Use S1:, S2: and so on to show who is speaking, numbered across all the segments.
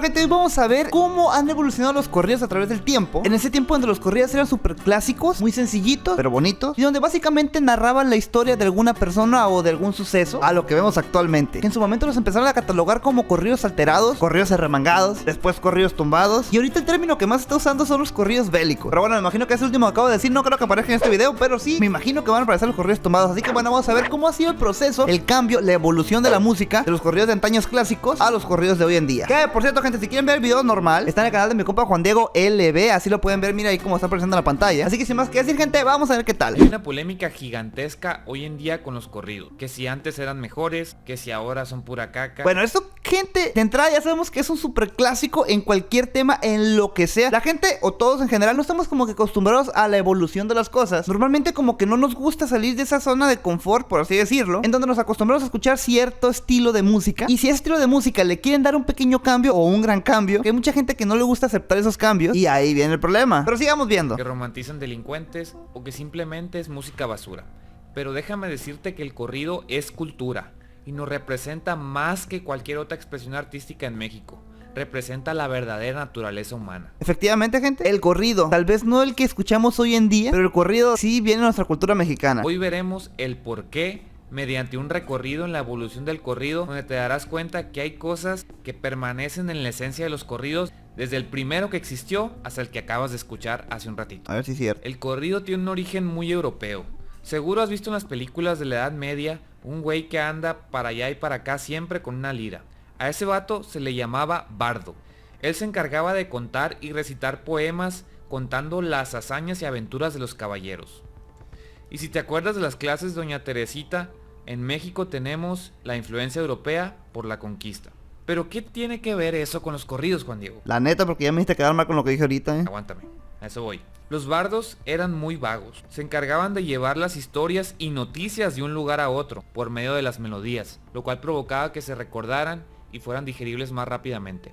S1: Bueno, gente, hoy vamos a ver cómo han evolucionado los corridos a través del tiempo. En ese tiempo donde los corridos eran súper clásicos, muy sencillitos, pero bonitos, y donde básicamente narraban la historia de alguna persona o de algún suceso, a lo que vemos actualmente. Que en su momento los empezaron a catalogar como corridos alterados, corridos arremangados, después corridos tumbados, y ahorita el término que más se está usando son los corridos bélicos. Pero bueno, me imagino que ese último que acabo de decir no creo que aparezca en este video, pero sí, me imagino que van a aparecer los corridos tumbados. Así que bueno, vamos a ver cómo ha sido el proceso, el cambio, la evolución de la música de los corridos de antaños clásicos a los corridos de hoy en día. Que por cierto, gente, si quieren ver el video normal, está en el canal de mi compa Juan Diego LB, así lo pueden ver, mira ahí como está apareciendo en la pantalla. Así que sin más que decir, gente, vamos a ver qué tal.
S2: Hay una polémica gigantesca hoy en día con los corridos, que si antes eran mejores, que si ahora son pura caca.
S1: Bueno, esto, gente, de entrada ya sabemos que es un súper clásico en cualquier tema, en lo que sea. La gente, o todos en general, no estamos como que acostumbrados a la evolución de las cosas. Normalmente como que no nos gusta salir de esa zona de confort, por así decirlo, en donde nos acostumbramos a escuchar cierto estilo de música. Y si a ese estilo de música le quieren dar un pequeño cambio o un gran cambio, que hay mucha gente que no le gusta aceptar esos cambios, y ahí viene el problema. Pero sigamos viendo.
S2: Que romantizan delincuentes o que simplemente es música basura. Pero déjame decirte que el corrido es cultura y nos representa más que cualquier otra expresión artística en México. Representa la verdadera naturaleza humana.
S1: Efectivamente, gente, el corrido, tal vez no el que escuchamos hoy en día, pero el corrido sí viene de nuestra cultura mexicana.
S2: Hoy veremos el porqué mediante un recorrido en la evolución del corrido, donde te darás cuenta que hay cosas que permanecen en la esencia de los corridos desde el primero que existió hasta el que acabas de escuchar hace un ratito.
S1: A ver si es cierto.
S2: El corrido tiene un origen muy europeo. Seguro has visto en las películas de la Edad Media un güey que anda para allá y para acá siempre con una lira. A ese vato se le llamaba bardo. Él se encargaba de contar y recitar poemas contando las hazañas y aventuras de los caballeros. Y si te acuerdas de las clases de Doña Teresita, en México tenemos la influencia europea por la conquista. Pero ¿qué tiene que ver eso con los corridos, Juan Diego?
S1: La neta, porque ya me hiciste quedar mal con lo que dije ahorita,
S2: Aguántame, a eso voy. Los bardos eran muy vagos. Se encargaban de llevar las historias y noticias de un lugar a otro por medio de las melodías, lo cual provocaba que se recordaran y fueran digeribles más rápidamente.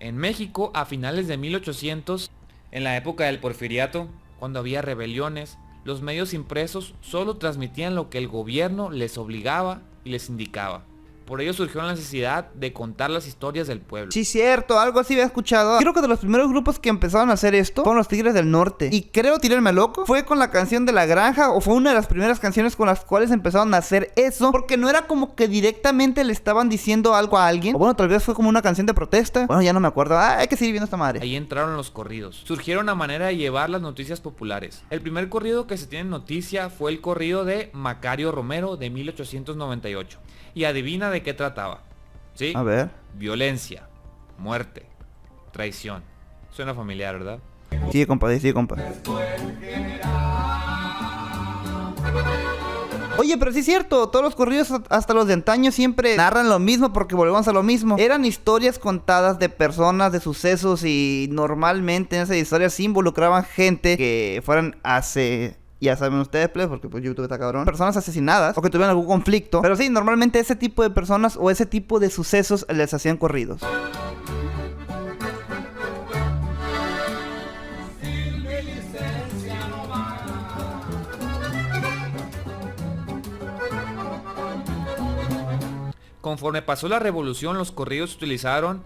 S2: En México, a finales de 1800, en la época del Porfiriato, cuando había rebeliones, los medios impresos solo transmitían lo que el gobierno les obligaba y les indicaba. Por ello surgió la necesidad de contar las historias del pueblo.
S1: Sí, cierto, algo así había escuchado. Creo que de los primeros grupos que empezaron a hacer esto fueron los Tigres del Norte. Y creo, tirarme loco, fue con la canción de La Granja, o fue una de las primeras canciones con las cuales empezaron a hacer eso, porque no era como que directamente le estaban diciendo algo a alguien. O bueno, tal vez fue como una canción de protesta. Bueno, ya no me acuerdo. Hay que seguir viendo esta madre.
S2: Ahí entraron los corridos. Surgieron a manera de llevar las noticias populares. El primer corrido que se tiene noticia fue el corrido de Macario Romero de 1898. Y adivina de qué trataba. ¿Sí?
S1: A ver.
S2: Violencia, muerte, traición. Suena familiar, ¿verdad?
S1: Sigue, compa, sigue, compa. Oye, pero sí es cierto, todos los corridos, hasta los de antaño, siempre narran lo mismo, porque volvemos a lo mismo. Eran historias contadas de personas, de sucesos, y normalmente en esas historias sí involucraban gente que fueran ya saben ustedes, pues, porque pues YouTube está cabrón, personas asesinadas o que tuvieran algún conflicto. Pero sí, normalmente ese tipo de personas o ese tipo de sucesos les hacían corridos.
S2: Conforme pasó la revolución, los corridos se utilizaron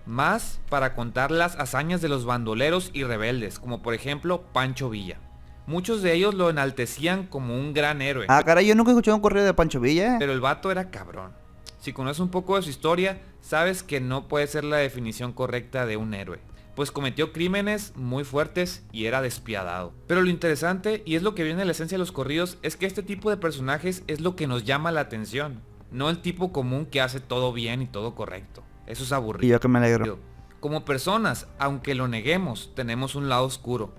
S2: más para contar las hazañas de los bandoleros y rebeldes, como por ejemplo Pancho Villa. Muchos de ellos lo enaltecían como un gran héroe.
S1: Ah, caray, yo nunca he escuchado un corrido de Pancho Villa.
S2: Pero el vato era cabrón. Si conoces un poco de su historia, sabes que no puede ser la definición correcta de un héroe, pues cometió crímenes muy fuertes y era despiadado. Pero lo interesante, y es lo que viene en la esencia de los corridos, es que este tipo de personajes es lo que nos llama la atención, no el tipo común que hace todo bien y todo correcto. Eso es aburrido.
S1: Y yo que me alegro.
S2: Como personas, aunque lo neguemos, tenemos un lado oscuro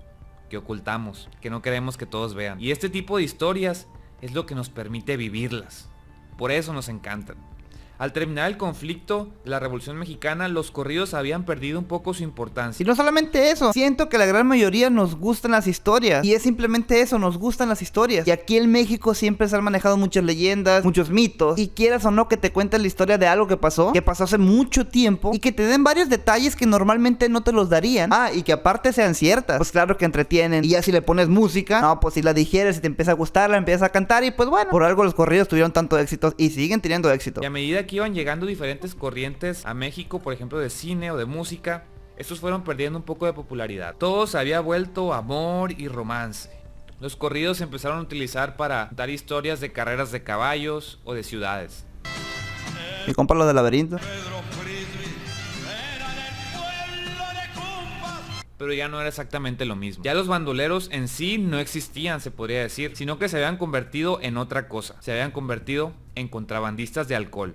S2: que ocultamos, que no queremos que todos vean. Y este tipo de historias es lo que nos permite vivirlas. Por eso nos encantan. Al terminar el conflicto de la Revolución Mexicana, los corridos habían perdido un poco su importancia.
S1: Y no solamente eso, siento que la gran mayoría nos gustan las historias. Y es simplemente eso, nos gustan las historias. Y aquí en México siempre se han manejado muchas leyendas, muchos mitos. Y quieras o no que te cuenten la historia de algo que pasó hace mucho tiempo, y que te den varios detalles que normalmente no te los darían. Y que aparte sean ciertas. Pues claro que entretienen. Y ya si le pones música, no, pues si la digieres y te empieza a gustar, la empiezas a cantar. Y pues bueno, por algo los corridos tuvieron tanto éxito y siguen teniendo éxito.
S2: Y a medida que iban llegando diferentes corrientes a México, por ejemplo de cine o de música, estos fueron perdiendo un poco de popularidad. Todo se había vuelto amor y romance. Los corridos se empezaron a utilizar para dar historias de carreras de caballos o de ciudades.
S1: ¿Y compa lo del laberinto?
S2: Pero ya no era exactamente lo mismo. Ya los bandoleros en sí no existían, se podría decir, sino que se habían convertido en otra cosa. Se habían convertido en contrabandistas de alcohol.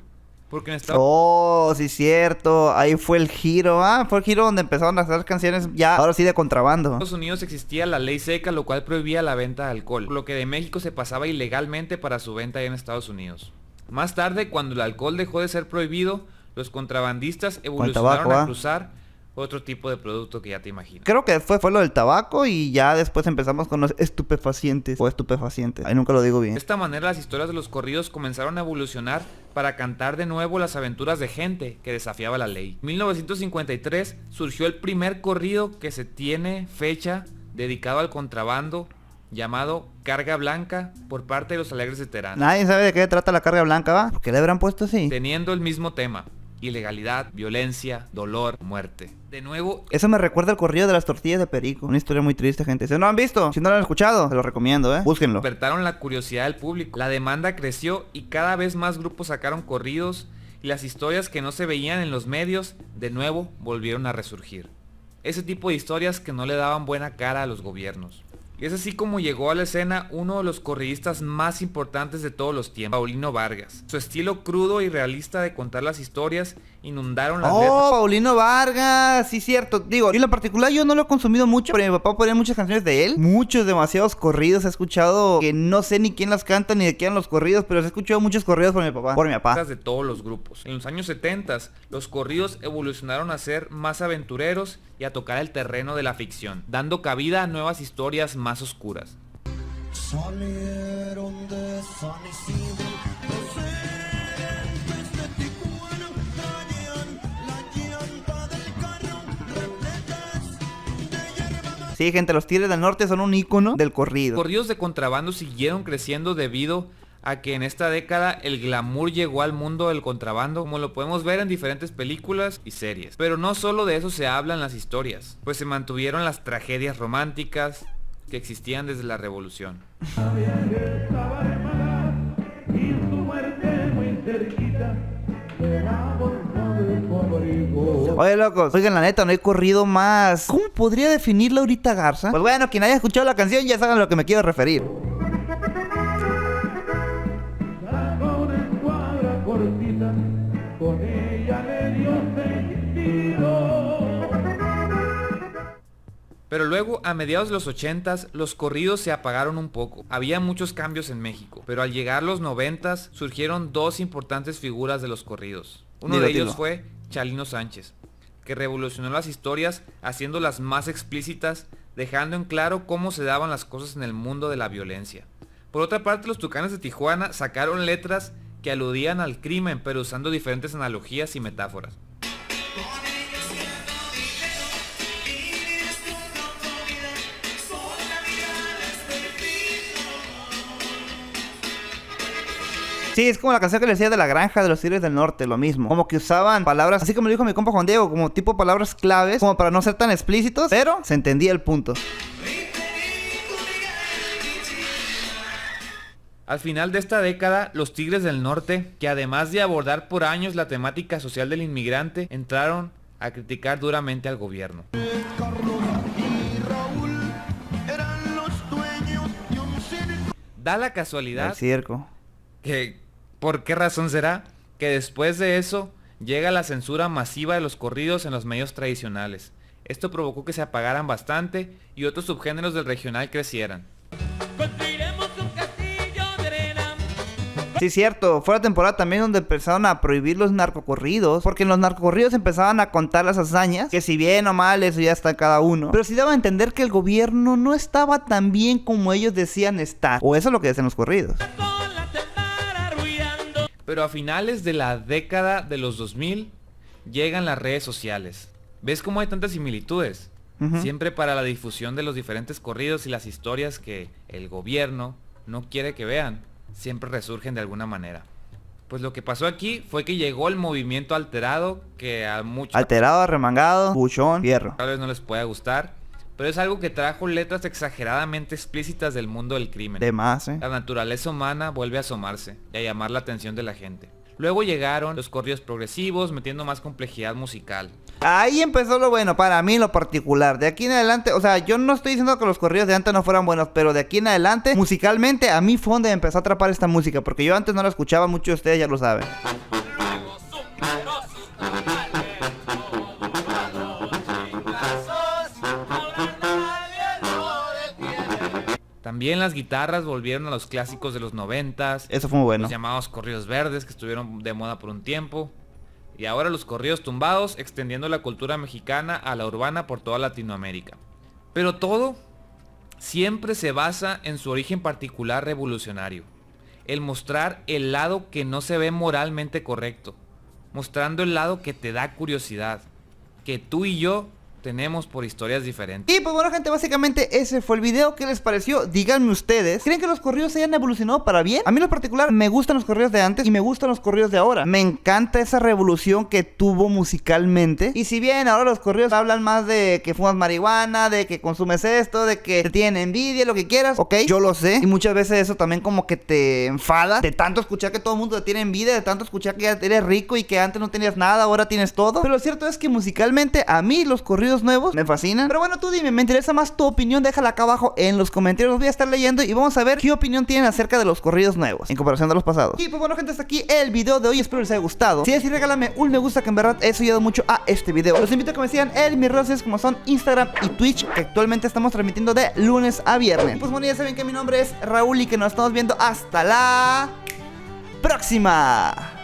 S2: Porque en Estados
S1: Oh, sí, cierto. Ahí fue el giro. Fue el giro donde empezaron a hacer canciones ya, ahora sí, de contrabando.
S2: Unidos existía la ley seca, lo cual prohibía la venta de alcohol, por lo que de México se pasaba ilegalmente para su venta allá en Estados Unidos. Más tarde, cuando el alcohol dejó de ser prohibido, los contrabandistas evolucionaron
S1: tabaco,
S2: a cruzar otro tipo de producto que ya te imaginas.
S1: Creo que fue lo del tabaco y ya después empezamos con los estupefacientes. O estupefacientes. Ahí nunca lo digo bien.
S2: De esta manera las historias de los corridos comenzaron a evolucionar para cantar de nuevo las aventuras de gente que desafiaba la ley. En 1953 surgió el primer corrido que se tiene fecha dedicado al contrabando, llamado Carga Blanca, por parte de los Alegres de Terán.
S1: Nadie sabe de qué trata la carga blanca, ¿va? ¿Por qué le habrán puesto así?
S2: Teniendo el mismo tema: ilegalidad, violencia, dolor, muerte. De nuevo,
S1: Eso me recuerda al corrido de las tortillas de Perico. Una historia muy triste, gente. Si no lo han visto, si no lo han escuchado, se lo recomiendo, búsquenlo.
S2: despertaron la curiosidad del público. La demanda creció y cada vez más grupos sacaron corridos, y las historias que no se veían en los medios, de nuevo volvieron a resurgir. Ese tipo de historias que no le daban buena cara a los gobiernos. Y es así como llegó a la escena uno de los corridistas más importantes de todos los tiempos, Paulino Vargas. Su estilo crudo y realista de contar las historias inundaron las letras.
S1: Paulino Vargas, sí, cierto. Digo, yo en lo particular yo no lo he consumido mucho, pero mi papá ponía muchas canciones de él. Muchos, demasiados corridos he escuchado, que no sé ni quién las canta ni de quién los corridos, pero he escuchado muchos corridos por mi papá.
S2: De todos los grupos. En los años 70, los corridos evolucionaron a ser más aventureros y a tocar el terreno de la ficción, dando cabida a nuevas historias más oscuras.
S3: Salieron de San Isidro, procedentes de Tijuana, traían la llanta del carro, repletas de hierba.
S1: Sí, gente, los Tigres del Norte son un ícono del corrido.
S2: Los corridos de contrabando siguieron creciendo debido a que en esta década el glamour llegó al mundo del contrabando, como lo podemos ver en diferentes películas y series. Pero no solo de eso se hablan las historias, pues se mantuvieron las tragedias románticas que existían desde la revolución.
S1: Oye, locos, oigan, la neta, no hay corrido más. ¿Cómo podría definir Laurita Garza? Pues bueno, quien haya escuchado la canción ya saben a lo que me quiero referir.
S3: Con ella le dio sentido.
S2: Pero luego, a mediados de los 80s, los corridos se apagaron un poco. Había muchos cambios en México, pero al llegar los 90s, surgieron dos importantes figuras de los corridos. Uno de ellos fue Chalino Sánchez, que revolucionó las historias haciéndolas más explícitas, dejando en claro cómo se daban las cosas en el mundo de la violencia. Por otra parte, los Tucanes de Tijuana sacaron letras que aludían al crimen, pero usando diferentes analogías y metáforas.
S1: Sí, es como la canción que le decía de la granja de los Tigres del Norte, lo mismo. Como que usaban palabras, así como lo dijo mi compa Juan Diego, como tipo palabras claves, como para no ser tan explícitos, pero se entendía el punto.
S2: Al final de esta década, los Tigres del Norte, que además de abordar por años la temática social del inmigrante, entraron a criticar duramente al gobierno. Da la casualidad
S1: El circo.
S2: que, ¿por qué razón será? Que después de eso llega la censura masiva de los corridos en los medios tradicionales. Esto provocó que se apagaran bastante y otros subgéneros del regional crecieran.
S1: Sí, cierto. Fue la temporada también donde empezaron a prohibir los narcocorridos, porque en los narcocorridos empezaban a contar las hazañas, que si bien o mal eso ya está en cada uno, pero sí daba a entender que el gobierno no estaba tan bien como ellos decían estar, o eso es lo que decían los corridos.
S2: Pero a finales de la década de los 2000 llegan las redes sociales. ¿Ves cómo hay tantas similitudes? Siempre para la difusión de los diferentes corridos y las historias que el gobierno no quiere que vean, siempre resurgen de alguna manera. Pues lo que pasó aquí fue que llegó el movimiento alterado, que a muchos
S1: Alterado, remangado, buchón, fierro.
S2: tal vez no les pueda gustar, pero es algo que trajo letras exageradamente explícitas del mundo del crimen.
S1: De más,
S2: La naturaleza humana vuelve a asomarse y a llamar la atención de la gente. Luego llegaron los corridos progresivos, metiendo más complejidad musical.
S1: Ahí empezó lo bueno, para mí en lo particular. De aquí en adelante, o sea, yo no estoy diciendo que los corridos de antes no fueran buenos, pero de aquí en adelante, musicalmente, a mí fue donde me empezó a atrapar esta música, porque yo antes no la escuchaba, muchos de ustedes ya lo saben.
S2: También las guitarras volvieron a los clásicos de los 90s,
S1: Eso fue muy bueno.
S2: los llamados corridos verdes, que estuvieron de moda por un tiempo. Y ahora los corridos tumbados, extendiendo la cultura mexicana a la urbana por toda Latinoamérica. Pero todo siempre se basa en su origen particular revolucionario. El mostrar el lado que no se ve moralmente correcto. Mostrando el lado que te da curiosidad. Que tú y yo tenemos por historias diferentes.
S1: Y pues bueno, gente, básicamente ese fue el video. ¿Qué les pareció? Díganme ustedes, ¿creen que los corridos hayan evolucionado para bien? A mí en lo particular me gustan los corridos de antes y me gustan los corridos de ahora. Me encanta esa revolución que tuvo musicalmente. Y si bien ahora los corridos hablan más de que fumas marihuana, de que consumes esto, de que te tienen envidia, lo que quieras, ok, yo lo sé. Y muchas veces eso también como que te enfada de tanto escuchar que todo el mundo te tiene envidia, de tanto escuchar que ya eres rico y que antes no tenías nada, ahora tienes todo. Pero lo cierto es que musicalmente a mí los corridos nuevos me fascinan. Pero bueno, tú dime, me interesa más tu opinión, déjala acá abajo en los comentarios, los voy a estar leyendo y vamos a ver qué opinión tienen acerca de los corridos nuevos en comparación de los pasados. Y pues bueno, gente, hasta aquí el video de hoy, espero les haya gustado. Si es así, regálame un me gusta, que en verdad eso ayuda mucho a este video. Los invito a que me sigan en mis redes sociales como son Instagram y Twitch, que actualmente estamos transmitiendo de lunes a viernes. Pues bueno, ya saben que mi nombre es Raúl y que nos estamos viendo hasta la próxima.